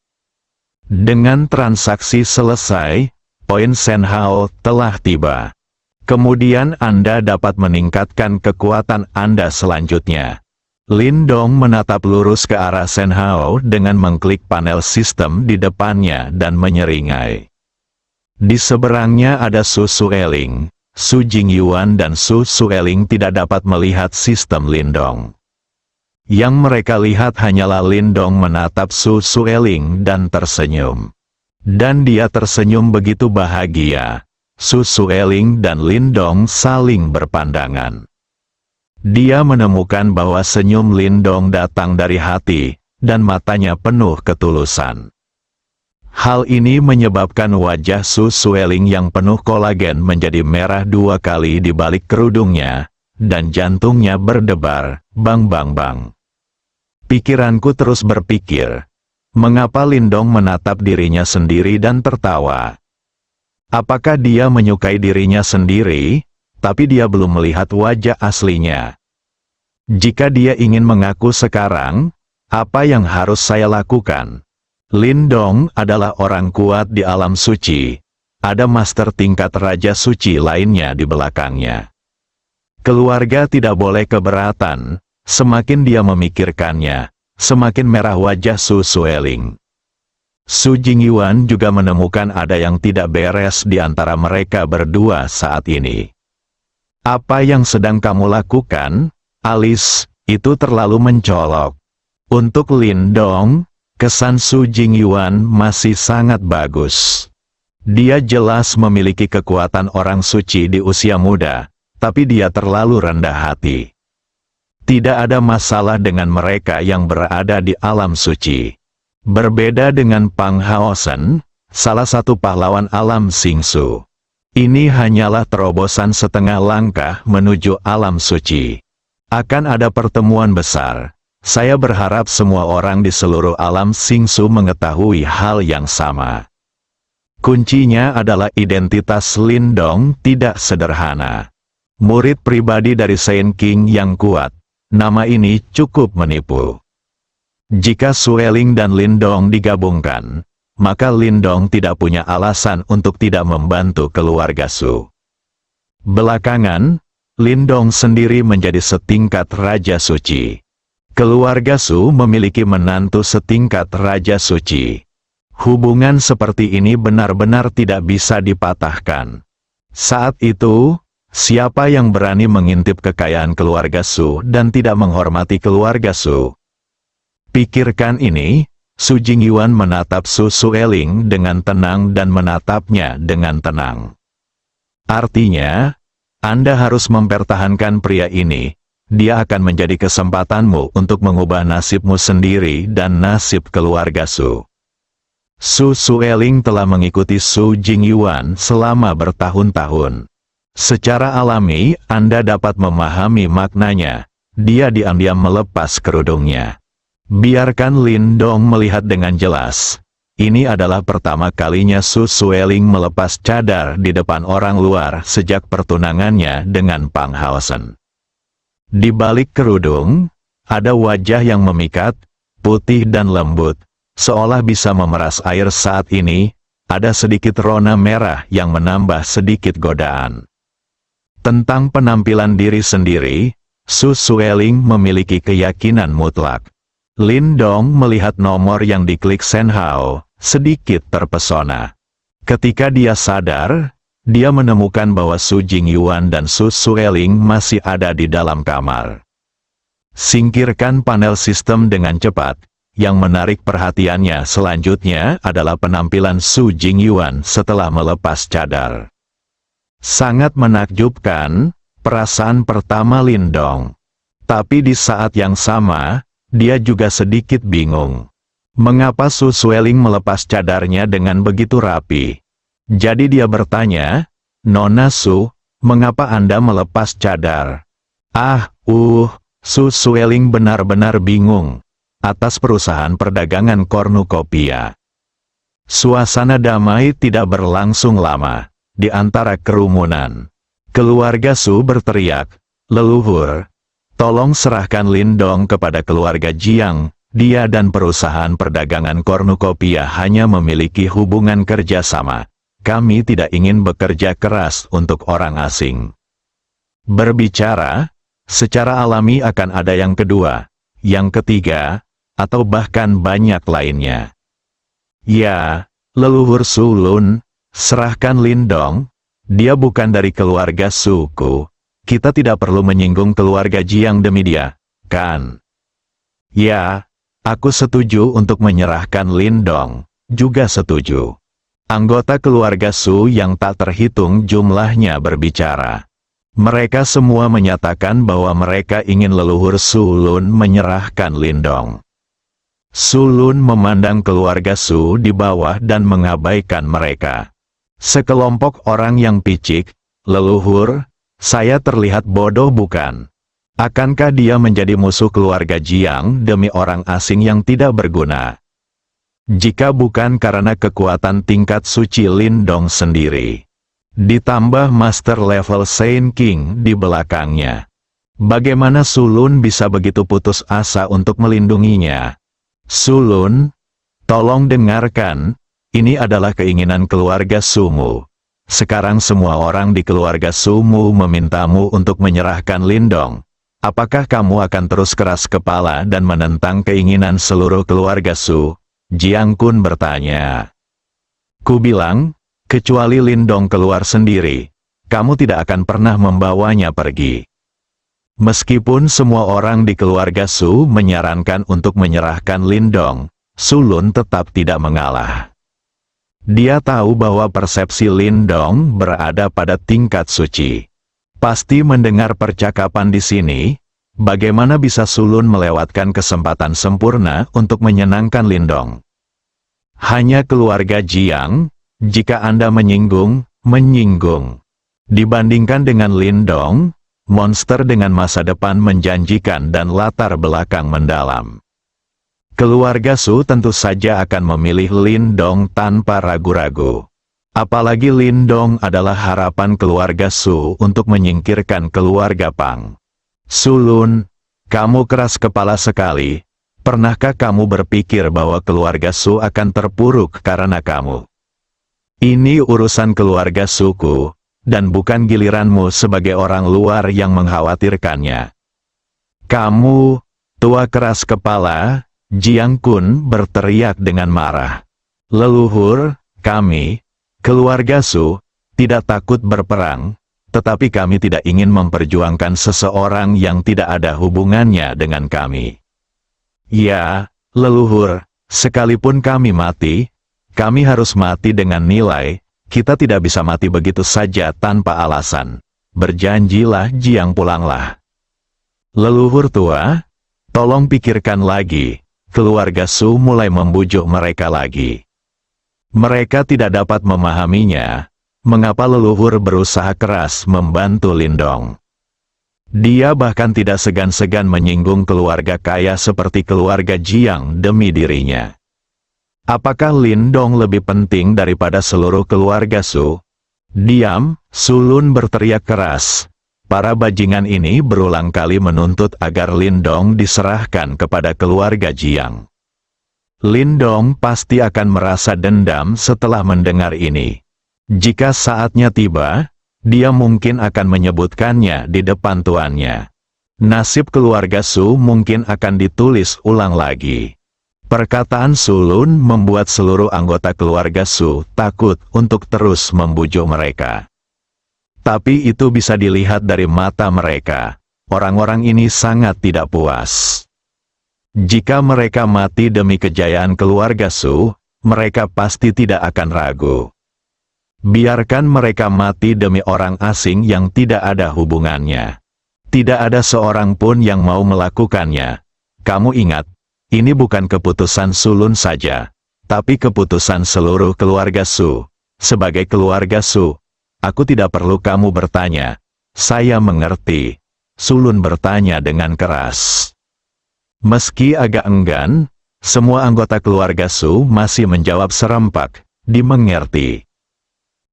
Dengan transaksi selesai, poin Senhao telah tiba. Kemudian Anda dapat meningkatkan kekuatan Anda selanjutnya. Lindong menatap lurus ke arah Senhao dengan mengklik panel sistem di depannya dan menyeringai. Di seberangnya ada Su Sueling. Su Jingyuan dan Su Sueling tidak dapat melihat sistem Lindong. Yang mereka lihat hanyalah Lindong menatap Su Sueling dan tersenyum. Dan dia tersenyum begitu bahagia. Su Sueling dan Lindong saling berpandangan. Dia menemukan bahwa senyum Lindong datang dari hati, dan matanya penuh ketulusan. Hal ini menyebabkan wajah Su Sueling yang penuh kolagen menjadi merah 2 kali di balik kerudungnya, dan jantungnya berdebar, bang bang bang. Pikiranku terus berpikir, mengapa Lindong menatap dirinya sendiri dan tertawa? Apakah dia menyukai dirinya sendiri, tapi dia belum melihat wajah aslinya? Jika dia ingin mengaku sekarang, apa yang harus saya lakukan? Lindong adalah orang kuat di alam suci. Ada master tingkat raja suci lainnya di belakangnya. Keluarga tidak boleh keberatan. Semakin dia memikirkannya, semakin merah wajah Su Sueling. Su Jingyuan juga menemukan ada yang tidak beres di antara mereka berdua saat ini. Apa yang sedang kamu lakukan, Alice? Itu terlalu mencolok. Untuk Lindong, kesan Su Jingyuan masih sangat bagus. Dia jelas memiliki kekuatan orang suci di usia muda, tapi dia terlalu rendah hati. Tidak ada masalah dengan mereka yang berada di alam suci. Berbeda dengan Pang Haosen, salah satu pahlawan alam Xingsu. Ini hanyalah terobosan setengah langkah menuju alam suci. Akan ada pertemuan besar. Saya berharap semua orang di seluruh alam Xingsu mengetahui hal yang sama. Kuncinya adalah identitas Lindong tidak sederhana. Murid pribadi dari Saint King yang kuat. Nama ini cukup menipu. Jika Sueling dan Lindong digabungkan, maka Lindong tidak punya alasan untuk tidak membantu keluarga Su. Belakangan, Lindong sendiri menjadi setingkat Raja Suci. Keluarga Su memiliki menantu setingkat Raja Suci. Hubungan seperti ini benar-benar tidak bisa dipatahkan. Saat itu, siapa yang berani mengintip kekayaan keluarga Su dan tidak menghormati keluarga Su? Pikirkan ini. Su Jingyuan menatap Su Sueling dengan tenang dan menatapnya dengan tenang. Artinya, Anda harus mempertahankan pria ini. Dia akan menjadi kesempatanmu untuk mengubah nasibmu sendiri dan nasib keluarga Su. Su Sueling telah mengikuti Su Jingyuan selama bertahun-tahun. Secara alami, Anda dapat memahami maknanya. Dia diam-diam melepas kerudungnya. Biarkan Lindong melihat dengan jelas. Ini adalah pertama kalinya Su Sueling melepas cadar di depan orang luar sejak pertunangannya dengan Pang Haosen. Di balik kerudung, ada wajah yang memikat, putih dan lembut, seolah bisa memeras air saat ini, ada sedikit rona merah yang menambah sedikit godaan. Tentang penampilan diri sendiri, Su Sueling memiliki keyakinan mutlak. Lin Dong melihat nomor yang diklik Shen Hao, sedikit terpesona. Ketika dia sadar, dia menemukan bahwa Su Jingyuan dan Su Sueling masih ada di dalam kamar. Singkirkan panel sistem dengan cepat. Yang menarik perhatiannya selanjutnya adalah penampilan Su Jingyuan setelah melepas cadar. Sangat menakjubkan, perasaan pertama Lin Dong. Tapi di saat yang sama, dia juga sedikit bingung. Mengapa Su Sueling melepas cadarnya dengan begitu rapi? Jadi dia bertanya, "Nona Su, mengapa Anda melepas cadar?" Su Sueling benar-benar bingung atas perusahaan perdagangan kornukopiah. Suasana damai tidak berlangsung lama di antara kerumunan. Keluarga Su berteriak, "Leluhur, tolong serahkan Lin Dong kepada keluarga Jiang. Dia dan perusahaan perdagangan kornukopiah hanya memiliki hubungan kerjasama. Kami tidak ingin bekerja keras untuk orang asing." Berbicara, secara alami akan ada yang kedua, yang ketiga, atau bahkan banyak lainnya. "Ya, leluhur Su Lun, serahkan Lin Dong. Dia bukan dari keluarga suku. Kita tidak perlu menyinggung keluarga Jiang demi dia, kan?" "Ya, aku setuju untuk menyerahkan Lin Dong." Juga setuju. Anggota keluarga Su yang tak terhitung jumlahnya berbicara. Mereka semua menyatakan bahwa mereka ingin leluhur Su Lun menyerahkan Lin Dong. Su Lun memandang keluarga Su di bawah dan mengabaikan mereka. Sekelompok orang yang picik, "Leluhur, saya terlihat bodoh bukan? Akankah dia menjadi musuh keluarga Jiang demi orang asing yang tidak berguna? Jika bukan karena kekuatan tingkat suci Lin Dong sendiri, ditambah master level Saint King di belakangnya, bagaimana Su Lun bisa begitu putus asa untuk melindunginya?" "Su Lun, tolong dengarkan, ini adalah keinginan keluarga Sumu. Sekarang semua orang di keluarga Sumu memintamu untuk menyerahkan Lin Dong. Apakah kamu akan terus keras kepala dan menentang keinginan seluruh keluarga Su?" Jiang Kun bertanya. "Ku bilang, kecuali Lin Dong keluar sendiri, kamu tidak akan pernah membawanya pergi." Meskipun semua orang di keluarga Su menyarankan untuk menyerahkan Lin Dong, Su Lun tetap tidak mengalah. Dia tahu bahwa persepsi Lin Dong berada pada tingkat suci. Pasti mendengar percakapan di sini, bagaimana bisa Su Lun melewatkan kesempatan sempurna untuk menyenangkan Lin Dong? Hanya keluarga Jiang, jika Anda menyinggung. Dibandingkan dengan Lin Dong, monster dengan masa depan menjanjikan dan latar belakang mendalam. Keluarga Su tentu saja akan memilih Lin Dong tanpa ragu-ragu. Apalagi Lin Dong adalah harapan keluarga Su untuk menyingkirkan keluarga Pang. "Su Lun, kamu keras kepala sekali. Pernahkah kamu berpikir bahwa keluarga Su akan terpuruk karena kamu? Ini urusan keluarga suku, dan bukan giliranmu sebagai orang luar yang mengkhawatirkannya." "Kamu, tua keras kepala!" Jiang Kun berteriak dengan marah. "Leluhur, kami, keluarga Su, tidak takut berperang, tetapi kami tidak ingin memperjuangkan seseorang yang tidak ada hubungannya dengan kami. Ya, leluhur, sekalipun kami mati, kami harus mati dengan nilai, kita tidak bisa mati begitu saja tanpa alasan. Berjanjilah Jiang pulanglah." "Leluhur tua, tolong pikirkan lagi." Keluarga Su mulai membujuk mereka lagi. Mereka tidak dapat memahaminya, mengapa leluhur berusaha keras membantu Lin Dong. Dia bahkan tidak segan-segan menyinggung keluarga kaya seperti keluarga Jiang demi dirinya. Apakah Lindong lebih penting daripada seluruh keluarga Su? Diam, Su Lun berteriak keras. Para bajingan ini berulang kali menuntut agar Lindong diserahkan kepada keluarga Jiang. Lindong pasti akan merasa dendam setelah mendengar ini. Jika saatnya tiba, dia mungkin akan menyebutkannya di depan tuannya. Nasib keluarga Su mungkin akan ditulis ulang lagi. Perkataan Su Lun membuat seluruh anggota keluarga Su takut untuk terus membujuk mereka. Tapi itu bisa dilihat dari mata mereka. Orang-orang ini sangat tidak puas. Jika mereka mati demi kejayaan keluarga Su, mereka pasti tidak akan ragu. Biarkan mereka mati demi orang asing yang tidak ada hubungannya. Tidak ada seorang pun yang mau melakukannya. Kamu ingat, ini bukan keputusan Su Lun saja, tapi keputusan seluruh keluarga Su. Sebagai keluarga Su, aku tidak perlu kamu bertanya. Saya mengerti. Su Lun bertanya dengan keras. Meski agak enggan, semua anggota keluarga Su masih menjawab serempak, dimengerti.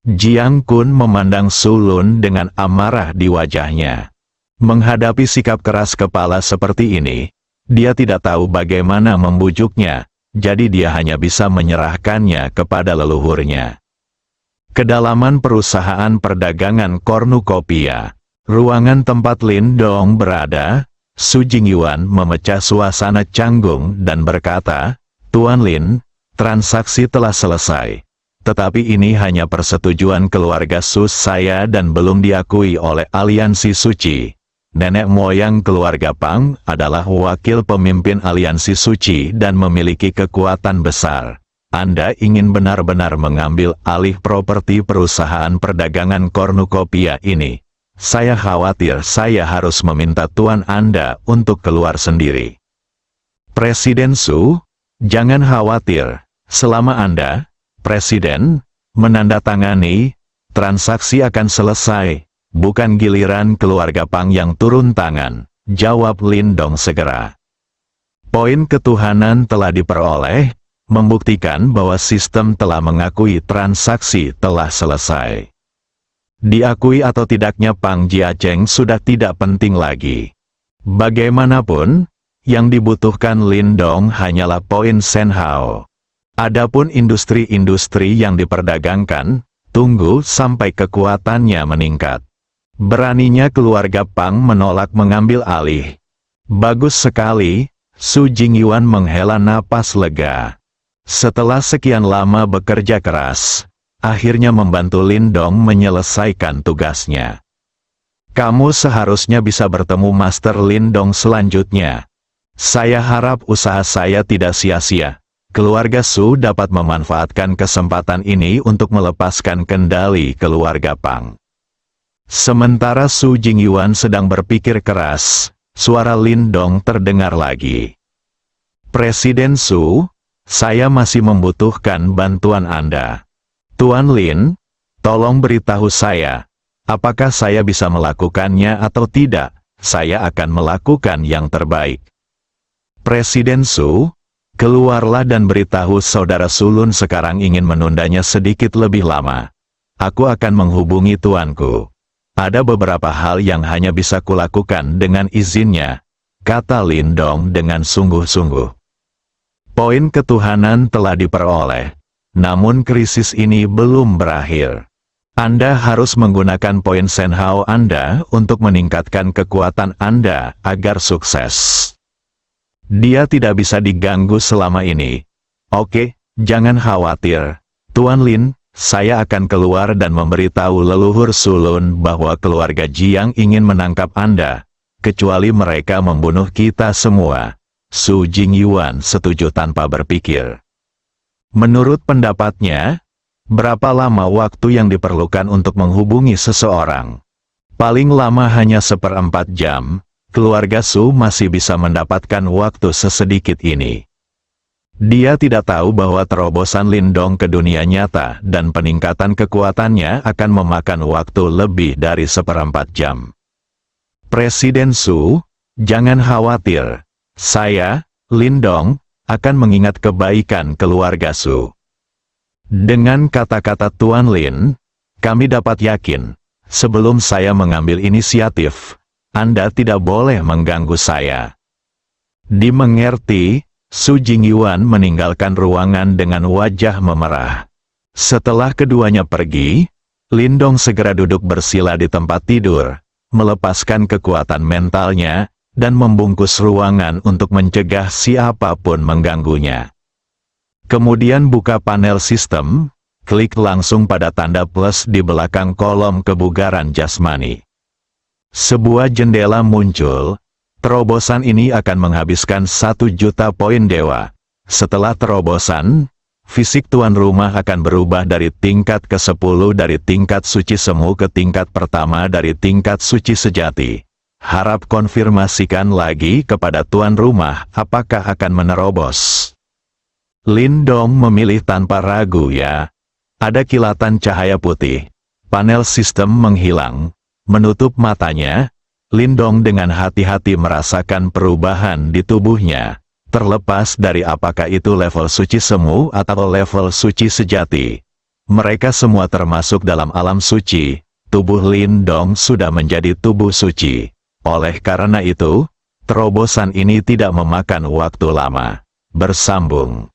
Jiang Kun memandang Su Lun dengan amarah di wajahnya. Menghadapi sikap keras kepala seperti ini, dia tidak tahu bagaimana membujuknya, jadi dia hanya bisa menyerahkannya kepada leluhurnya. Kedalaman perusahaan perdagangan kornukopiah, ruangan tempat Lindong berada, Su Jingyuan memecah suasana canggung dan berkata, "Tuan Lin, transaksi telah selesai. Tetapi ini hanya persetujuan keluarga Su saya dan belum diakui oleh Aliansi Suci. Nenek moyang keluarga Pang adalah wakil pemimpin Aliansi Suci dan memiliki kekuatan besar. Anda ingin benar-benar mengambil alih properti perusahaan perdagangan kornukopiah ini. Saya khawatir saya harus meminta tuan Anda untuk keluar sendiri." Presiden Su, jangan khawatir, selama Anda, Presiden, menandatangani, transaksi akan selesai, bukan giliran keluarga Pang yang turun tangan, jawab Lindong segera. Poin ketuhanan telah diperoleh, membuktikan bahwa sistem telah mengakui transaksi telah selesai. Diakui atau tidaknya Pang Jiacheng sudah tidak penting lagi. Bagaimanapun, yang dibutuhkan Lindong hanyalah poin Senhao. Adapun industri-industri yang diperdagangkan, tunggu sampai kekuatannya meningkat. Beraninya keluarga Pang menolak mengambil alih. Bagus sekali, Su Jingyuan menghela napas lega. Setelah sekian lama bekerja keras, akhirnya membantu Lindong menyelesaikan tugasnya. Kamu seharusnya bisa bertemu Master Lindong selanjutnya. Saya harap usaha saya tidak sia-sia. Keluarga Su dapat memanfaatkan kesempatan ini untuk melepaskan kendali keluarga Pang. Sementara Su Jingyuan sedang berpikir keras, suara Lindong terdengar lagi. Presiden Su, saya masih membutuhkan bantuan Anda. Tuan Lin, tolong beritahu saya, apakah saya bisa melakukannya atau tidak, saya akan melakukan yang terbaik. Presiden Su, keluarlah dan beritahu saudara Su Lun sekarang ingin menundanya sedikit lebih lama. Aku akan menghubungi tuanku. Ada beberapa hal yang hanya bisa kulakukan dengan izinnya, kata Lindong dengan sungguh-sungguh. Poin ketuhanan telah diperoleh, namun krisis ini belum berakhir. Anda harus menggunakan poin Senhao Anda untuk meningkatkan kekuatan Anda agar sukses. Dia tidak bisa diganggu selama ini. Oke, jangan khawatir. Tuan Lin, saya akan keluar dan memberitahu leluhur Su Lun bahwa keluarga Jiang ingin menangkap Anda, kecuali mereka membunuh kita semua. Su Jingyuan setuju tanpa berpikir. Menurut pendapatnya, berapa lama waktu yang diperlukan untuk menghubungi seseorang? Paling lama hanya 1/4 jam. Keluarga Su masih bisa mendapatkan waktu sesedikit ini. Dia tidak tahu bahwa terobosan Lindong ke dunia nyata dan peningkatan kekuatannya akan memakan waktu lebih dari 1/4 jam. Presiden Su, jangan khawatir. Saya, Lindong, akan mengingat kebaikan keluarga Su. Dengan kata-kata Tuan Lin, kami dapat yakin, sebelum saya mengambil inisiatif, Anda tidak boleh mengganggu saya. Dimengerti, Su Jingyuan meninggalkan ruangan dengan wajah memerah. Setelah keduanya pergi, Lindong segera duduk bersila di tempat tidur, melepaskan kekuatan mentalnya, dan membungkus ruangan untuk mencegah siapapun mengganggunya. Kemudian buka panel sistem, klik langsung pada tanda plus di belakang kolom kebugaran jasmani. Sebuah jendela muncul. Terobosan ini akan menghabiskan 1 juta poin dewa. Setelah terobosan, fisik tuan rumah akan berubah dari tingkat ke-10 dari tingkat suci semu ke tingkat pertama dari tingkat suci sejati. Harap konfirmasikan lagi kepada tuan rumah apakah akan menerobos. Lindong memilih tanpa ragu ya. Ada kilatan cahaya putih. Panel sistem menghilang. Menutup matanya, Lindong dengan hati-hati merasakan perubahan di tubuhnya, terlepas dari apakah itu level suci semu atau level suci sejati. Mereka semua termasuk dalam alam suci, tubuh Lindong sudah menjadi tubuh suci. Oleh karena itu, terobosan ini tidak memakan waktu lama. Bersambung.